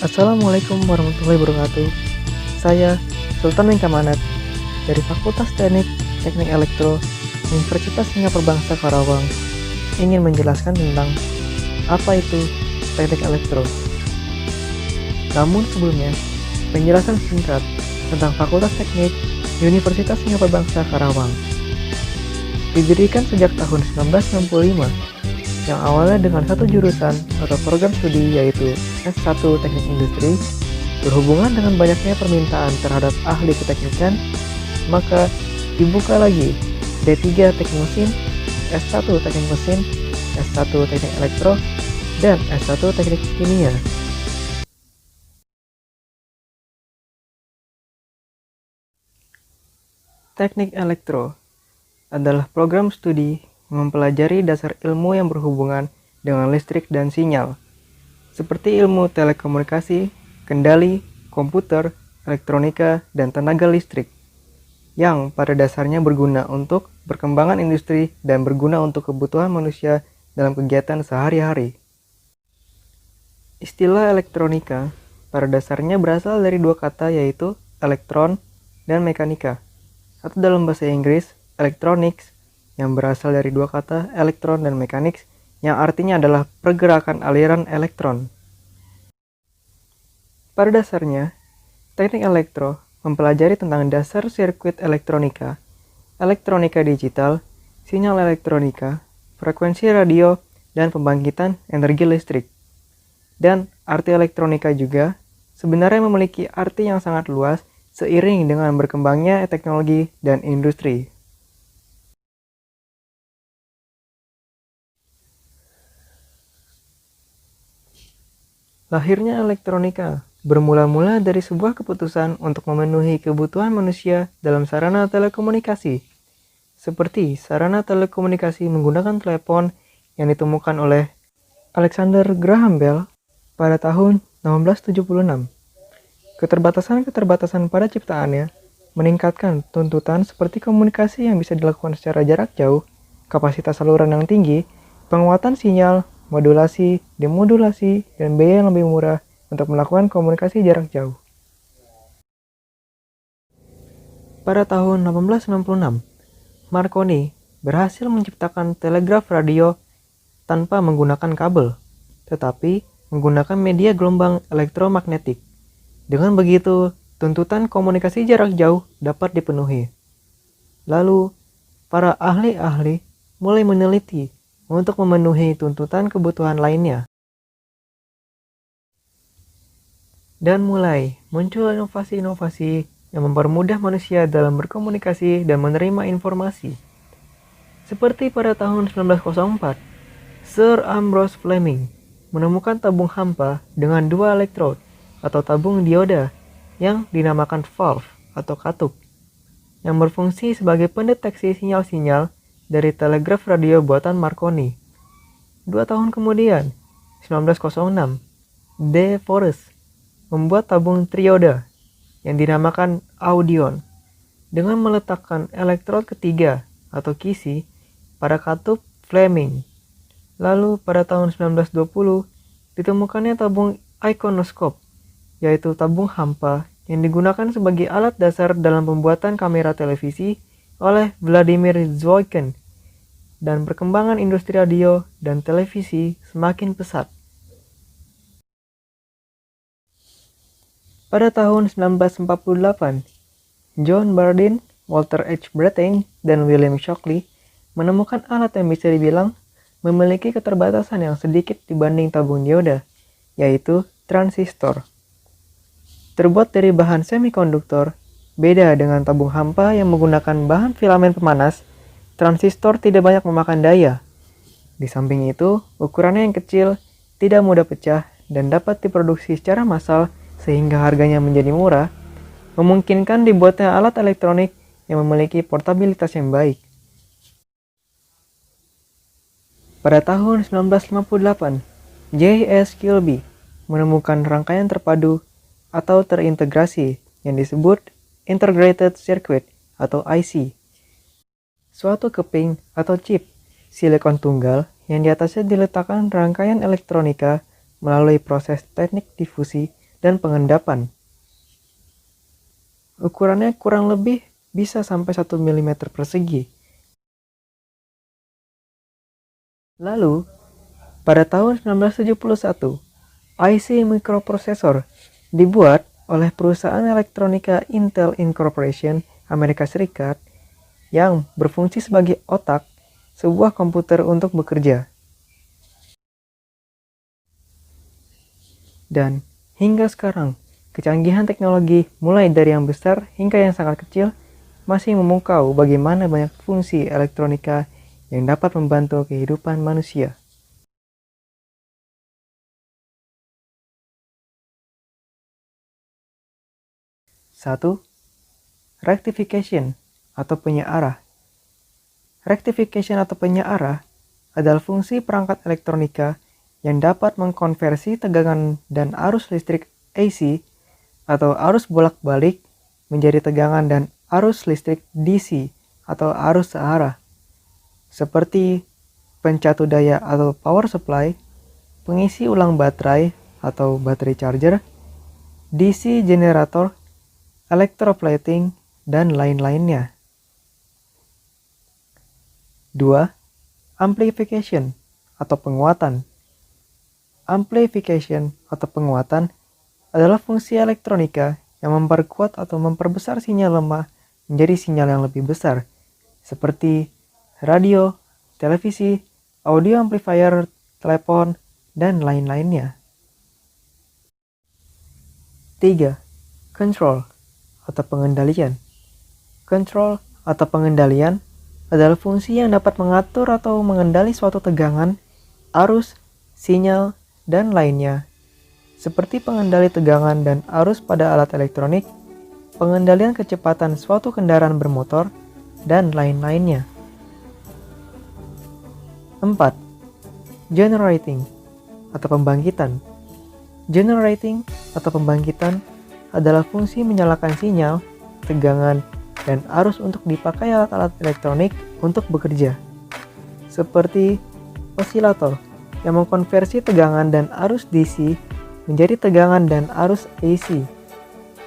Assalamualaikum warahmatullahi wabarakatuh. Saya Sultan Wingkamanat dari Fakultas Teknik Elektro Universitas Singapura Bangsa Karawang ingin menjelaskan tentang apa itu teknik elektro. Namun sebelumnya, penjelasan singkat tentang Fakultas Teknik Universitas Singapura Bangsa Karawang. Didirikan sejak tahun 1965, yang awalnya dengan satu jurusan atau program studi yaitu S1 Teknik Industri. Berhubungan dengan banyaknya permintaan terhadap ahli keteknikan, maka dibuka lagi D3 Teknik Mesin, S1 Teknik Mesin, S1 Teknik Elektro, dan S1 Teknik Kimia. Teknik Elektro adalah program studi yang mempelajari dasar ilmu yang berhubungan dengan listrik dan sinyal, seperti ilmu telekomunikasi, kendali, komputer, elektronika, dan tenaga listrik, yang pada dasarnya berguna untuk perkembangan industri dan berguna untuk kebutuhan manusia dalam kegiatan sehari-hari. Istilah elektronika pada dasarnya berasal dari dua kata yaitu elektron dan mekanika, atau dalam bahasa Inggris electronics, yang berasal dari dua kata elektron dan mechanics, yang artinya adalah pergerakan aliran elektron. Pada dasarnya, teknik elektro mempelajari tentang dasar sirkuit elektronika, elektronika digital, sinyal elektronika, frekuensi radio, dan pembangkitan energi listrik. Dan arti elektronika juga sebenarnya memiliki arti yang sangat luas seiring dengan berkembangnya teknologi dan industri. Lahirnya elektronika bermula-mula dari sebuah keputusan untuk memenuhi kebutuhan manusia dalam sarana telekomunikasi, seperti sarana telekomunikasi menggunakan telepon yang ditemukan oleh Alexander Graham Bell pada tahun 1876. Keterbatasan-keterbatasan pada ciptaannya meningkatkan tuntutan seperti komunikasi yang bisa dilakukan secara jarak jauh, kapasitas saluran yang tinggi, penguatan sinyal, modulasi, demodulasi, dan biaya yang lebih murah untuk melakukan komunikasi jarak jauh. Pada tahun 1866, Marconi berhasil menciptakan telegraf radio tanpa menggunakan kabel, tetapi menggunakan media gelombang elektromagnetik. Dengan begitu, tuntutan komunikasi jarak jauh dapat dipenuhi. Lalu, para ahli-ahli mulai meneliti untuk memenuhi tuntutan kebutuhan lainnya. Dan mulai muncul inovasi-inovasi yang mempermudah manusia dalam berkomunikasi dan menerima informasi. Seperti pada tahun 1904, Sir Ambrose Fleming menemukan tabung hampa dengan dua elektrod atau tabung dioda yang dinamakan valve atau katup, yang berfungsi sebagai pendeteksi sinyal-sinyal dari telegraf radio buatan Marconi. 2 tahun kemudian, 1906, De Forest membuat tabung trioda yang dinamakan audion dengan meletakkan elektrod ketiga atau kisi pada katup Fleming. Lalu pada tahun 1920 ditemukannya tabung ikonoskop, yaitu tabung hampa yang digunakan sebagai alat dasar dalam pembuatan kamera televisi oleh Vladimir Zworykin, dan perkembangan industri radio dan televisi semakin pesat. Pada tahun 1948, John Bardeen, Walter H. Brattain, dan William Shockley menemukan alat yang bisa dibilang memiliki keterbatasan yang sedikit dibanding tabung dioda, yaitu transistor. Terbuat dari bahan semikonduktor, beda dengan tabung hampa yang menggunakan bahan filamen pemanas, transistor tidak banyak memakan daya. Di samping itu, ukurannya yang kecil, tidak mudah pecah, dan dapat diproduksi secara massal sehingga harganya menjadi murah, memungkinkan dibuatnya alat elektronik yang memiliki portabilitas yang baik. Pada tahun 1958, J.S. Kilby menemukan rangkaian terpadu atau terintegrasi yang disebut Integrated Circuit atau IC. Suatu keping atau chip silikon tunggal yang di atasnya diletakkan rangkaian elektronika melalui proses teknik difusi dan pengendapan. Ukurannya kurang lebih bisa sampai 1 mm persegi. Lalu, pada tahun 1971, IC microprocessor dibuat oleh perusahaan elektronika Intel Incorporation Amerika Serikat yang berfungsi sebagai otak sebuah komputer untuk bekerja. Dan hingga sekarang, kecanggihan teknologi mulai dari yang besar hingga yang sangat kecil masih memukau bagaimana banyak fungsi elektronika yang dapat membantu kehidupan manusia. Satu, rectification atau penyearah. Rectification atau penyearah adalah fungsi perangkat elektronika yang dapat mengkonversi tegangan dan arus listrik AC atau arus bolak-balik menjadi tegangan dan arus listrik DC atau arus searah, seperti pencatu daya atau power supply, pengisi ulang baterai atau battery charger, DC generator, electroplating, dan lain-lainnya. 2. Amplification atau penguatan. Amplification atau penguatan adalah fungsi elektronika yang memperkuat atau memperbesar sinyal lemah menjadi sinyal yang lebih besar, seperti radio, televisi, audio amplifier, telepon, dan lain-lainnya. 3. Control atau pengendalian. Control atau pengendalian adalah fungsi yang dapat mengatur atau mengendali suatu tegangan, arus, sinyal, dan lainnya. Seperti pengendali tegangan dan arus pada alat elektronik, pengendalian kecepatan suatu kendaraan bermotor, dan lain-lainnya. 4. Generating atau pembangkitan. Generating atau pembangkitan adalah fungsi menyalakan sinyal, tegangan, dan arus untuk dipakai alat-alat elektronik untuk bekerja. Seperti osilator yang mengkonversi tegangan dan arus DC menjadi tegangan dan arus AC,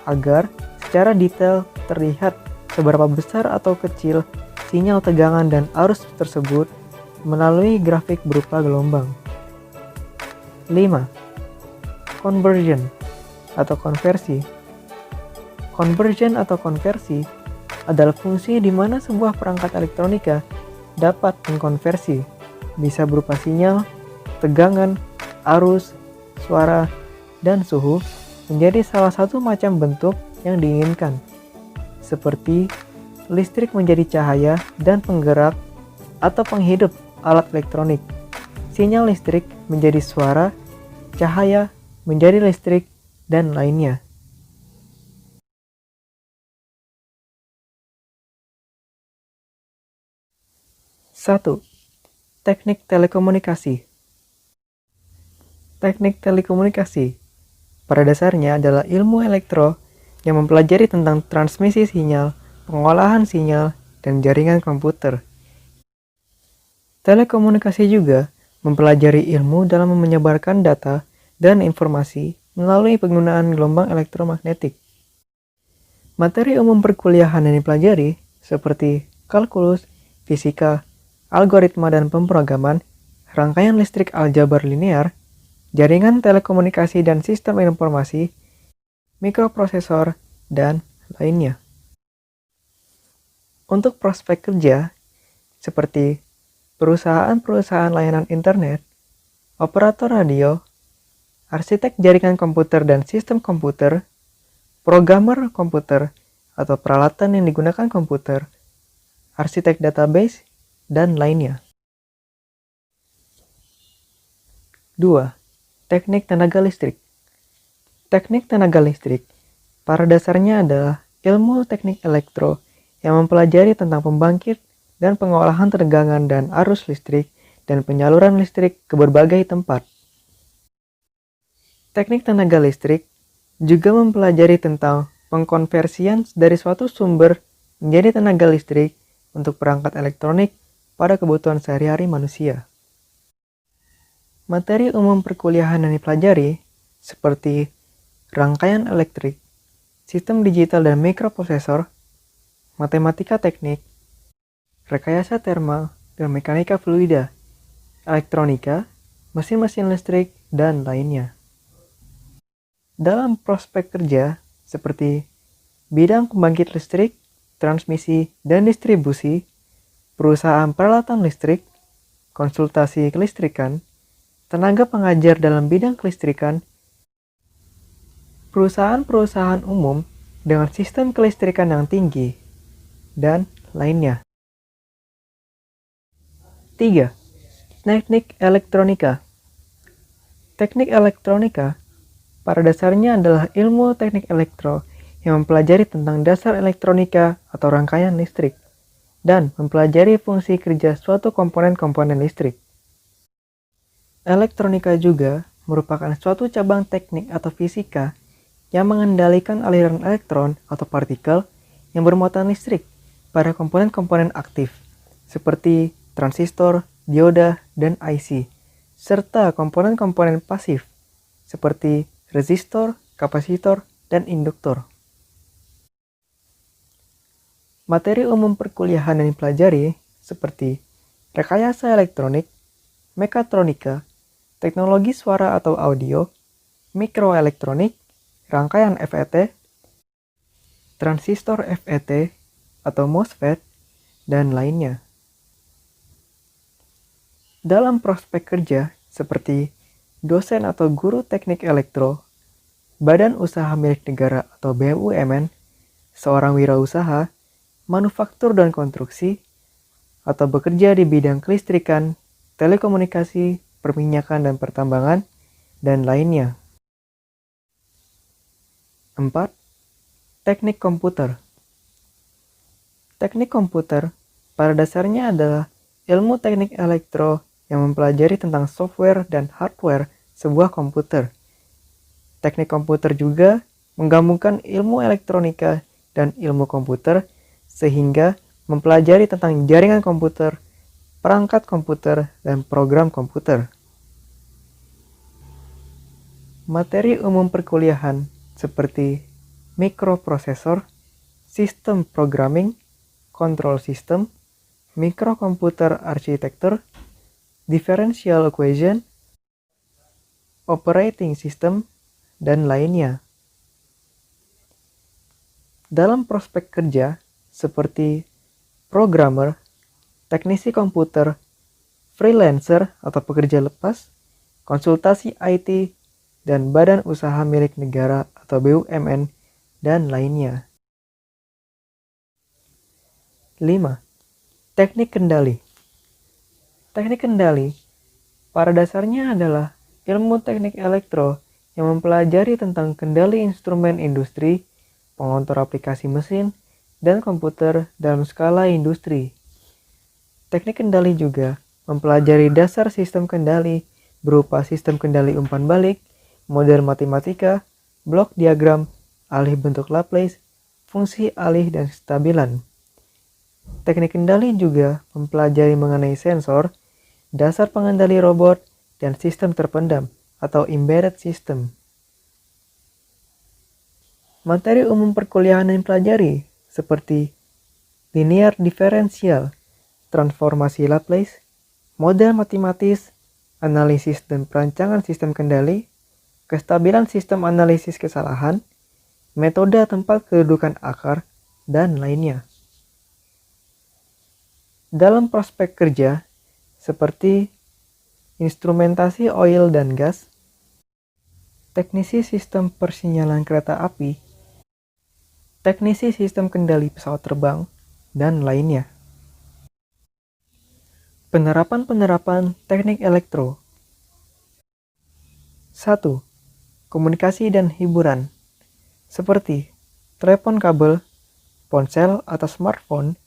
agar secara detail terlihat seberapa besar atau kecil sinyal tegangan dan arus tersebut melalui grafik berupa gelombang. 5. Conversion atau konversi. Conversion atau konversi adalah fungsi di mana sebuah perangkat elektronika dapat mengkonversi, bisa berupa sinyal, tegangan, arus, suara, dan suhu menjadi salah satu macam bentuk yang diinginkan, seperti listrik menjadi cahaya dan penggerak atau penghidup alat elektronik, sinyal listrik menjadi suara, cahaya menjadi listrik, dan lainnya. Satu, teknik telekomunikasi. Teknik telekomunikasi pada dasarnya adalah ilmu elektro yang mempelajari tentang transmisi sinyal, pengolahan sinyal, dan jaringan komputer. Telekomunikasi juga mempelajari ilmu dalam menyebarkan data dan informasi melalui penggunaan gelombang elektromagnetik. Materi umum perkuliahan yang dipelajari seperti kalkulus, fisika, algoritma dan pemrograman, rangkaian listrik aljabar linear, jaringan telekomunikasi dan sistem informasi, mikroprosesor, dan lainnya. Untuk prospek kerja, seperti perusahaan-perusahaan layanan internet, operator radio, arsitek jaringan komputer dan sistem komputer, programmer komputer atau peralatan yang digunakan komputer, arsitek database, dan lainnya. 2. Teknik tenaga listrik. Teknik tenaga listrik pada dasarnya adalah ilmu teknik elektro yang mempelajari tentang pembangkit dan pengolahan tegangan dan arus listrik dan penyaluran listrik ke berbagai tempat. Teknik tenaga listrik juga mempelajari tentang pengkonversian dari suatu sumber menjadi tenaga listrik untuk perangkat elektronik pada kebutuhan sehari-hari manusia. Materi umum perkuliahan yang dipelajari seperti rangkaian elektrik, sistem digital dan mikroprosesor, matematika teknik, rekayasa thermal dan mekanika fluida, elektronika, mesin-mesin listrik, dan lainnya. Dalam prospek kerja seperti bidang pembangkit listrik, transmisi, dan distribusi, perusahaan peralatan listrik, konsultasi kelistrikan, tenaga pengajar dalam bidang kelistrikan, perusahaan-perusahaan umum dengan sistem kelistrikan yang tinggi, dan lainnya. 3. Teknik elektronika. Teknik elektronika pada dasarnya adalah ilmu teknik elektro yang mempelajari tentang dasar elektronika atau rangkaian listrik dan mempelajari fungsi kerja suatu komponen-komponen listrik. Elektronika juga merupakan suatu cabang teknik atau fisika yang mengendalikan aliran elektron atau partikel yang bermuatan listrik pada komponen-komponen aktif seperti transistor, dioda, dan IC, serta komponen-komponen pasif seperti resistor, kapasitor, dan induktor. Materi umum perkuliahan yang dipelajari seperti rekayasa elektronik, mekatronika, teknologi suara atau audio, mikroelektronik, rangkaian FET, transistor FET atau MOSFET, dan lainnya. Dalam prospek kerja seperti dosen atau guru teknik elektro, badan usaha milik negara atau BUMN, seorang wirausaha, manufaktur dan konstruksi, atau bekerja di bidang kelistrikan, telekomunikasi, perminyakan dan pertambangan, dan lainnya. 4. Teknik komputer. Teknik komputer pada dasarnya adalah ilmu teknik elektro yang mempelajari tentang software dan hardware sebuah komputer. Teknik komputer juga menggabungkan ilmu elektronika dan ilmu komputer sehingga mempelajari tentang jaringan komputer, perangkat komputer, dan program komputer. Materi umum perkuliahan seperti mikroprosesor, sistem programming, control system, mikrokomputer arsitektur, differential equation, operating system, dan lainnya. Dalam prospek kerja seperti programmer, teknisi komputer, freelancer atau pekerja lepas, konsultasi IT, dan badan usaha milik negara atau BUMN, dan lainnya. 5. Teknik kendali. Teknik kendali pada dasarnya adalah ilmu teknik elektro yang mempelajari tentang kendali instrumen industri, pengontrol aplikasi mesin, dan komputer dalam skala industri. Teknik kendali juga mempelajari dasar sistem kendali berupa sistem kendali umpan balik, model matematika, blok diagram, alih bentuk Laplace, fungsi alih dan stabilan. Teknik kendali juga mempelajari mengenai sensor, dasar pengendali robot, dan sistem terpendam atau embedded system. Materi umum perkuliahan yang dipelajari seperti linear diferensial, transformasi Laplace, model matematis, analisis dan perancangan sistem kendali, kestabilan sistem analisis kesalahan, metode tempat kedudukan akar, dan lainnya. Dalam prospek kerja seperti instrumentasi oil dan gas, teknisi sistem persinyalan kereta api, teknisi sistem kendali pesawat terbang, dan lainnya. Penerapan-penerapan teknik elektro. 1. Komunikasi dan hiburan seperti telepon kabel, ponsel atau smartphone,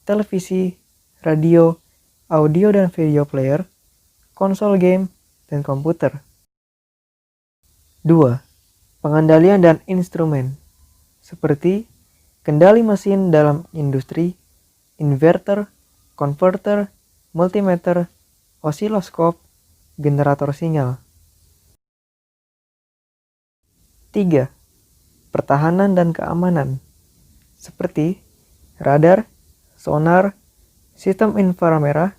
televisi, radio, audio dan video player, konsol game, dan komputer. 2. Pengendalian dan instrumen seperti kendali mesin dalam industri, inverter, converter, multimeter, osiloskop, generator sinyal. 3. Pertahanan dan keamanan, seperti radar, sonar, sistem inframerah,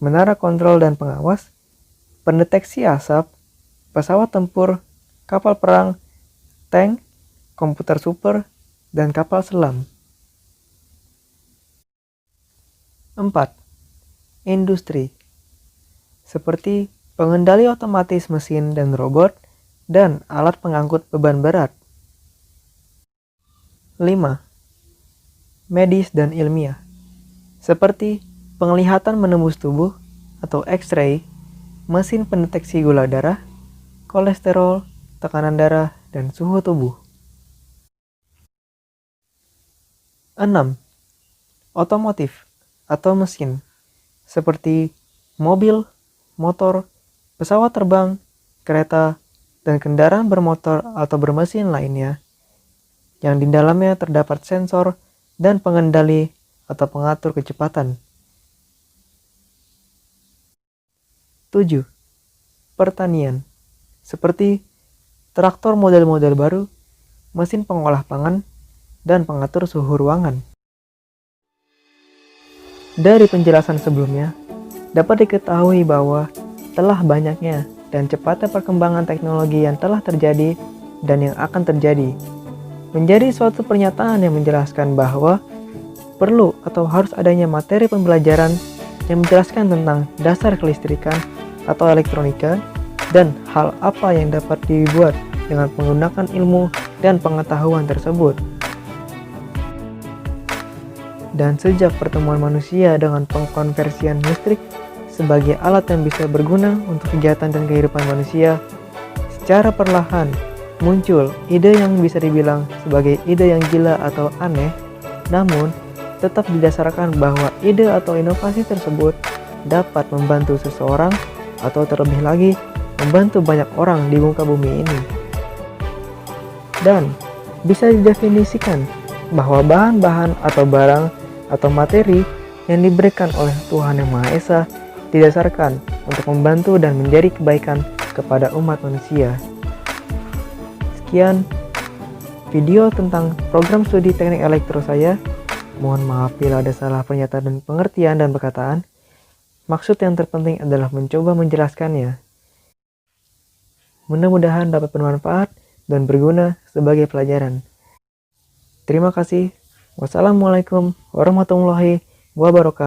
menara kontrol dan pengawas, pendeteksi asap, pesawat tempur, kapal perang, tank, komputer super, dan kapal selam. 4. Industri, seperti pengendali otomatis mesin dan robot, dan alat pengangkut beban berat. 5. Medis dan ilmiah, seperti penglihatan menembus tubuh atau X-ray, mesin pendeteksi gula darah, kolesterol, tekanan darah, dan suhu tubuh. 6. Otomotif atau mesin, seperti mobil, motor, pesawat terbang, kereta, dan kendaraan bermotor atau bermesin lainnya, yang di dalamnya terdapat sensor dan pengendali atau pengatur kecepatan. 7. Pertanian, seperti traktor model-model baru, mesin pengolah pangan, dan pengatur suhu ruangan. Dari penjelasan sebelumnya, dapat diketahui bahwa telah banyaknya dan cepatnya perkembangan teknologi yang telah terjadi dan yang akan terjadi, menjadi suatu pernyataan yang menjelaskan bahwa perlu atau harus adanya materi pembelajaran yang menjelaskan tentang dasar kelistrikan atau elektronika dan hal apa yang dapat dibuat dengan menggunakan ilmu dan pengetahuan tersebut. Dan sejak pertemuan manusia dengan pengkonversian listrik sebagai alat yang bisa berguna untuk kegiatan dan kehidupan manusia, secara perlahan muncul ide yang bisa dibilang sebagai ide yang gila atau aneh, namun tetap didasarkan bahwa ide atau inovasi tersebut dapat membantu seseorang atau terlebih lagi membantu banyak orang di muka bumi ini. Dan bisa didefinisikan bahwa bahan-bahan atau barang atau materi yang diberikan oleh Tuhan Yang Maha Esa didasarkan untuk membantu dan menjadi kebaikan kepada umat manusia. Sekian video tentang program studi teknik elektro saya. Mohon maaf bila ada salah pernyataan dan pengertian dan perkataan. Maksud yang terpenting adalah mencoba menjelaskannya. Mudah-mudahan dapat bermanfaat dan berguna sebagai pelajaran. Terima kasih. Wassalamualaikum warahmatullahi wabarakatuh.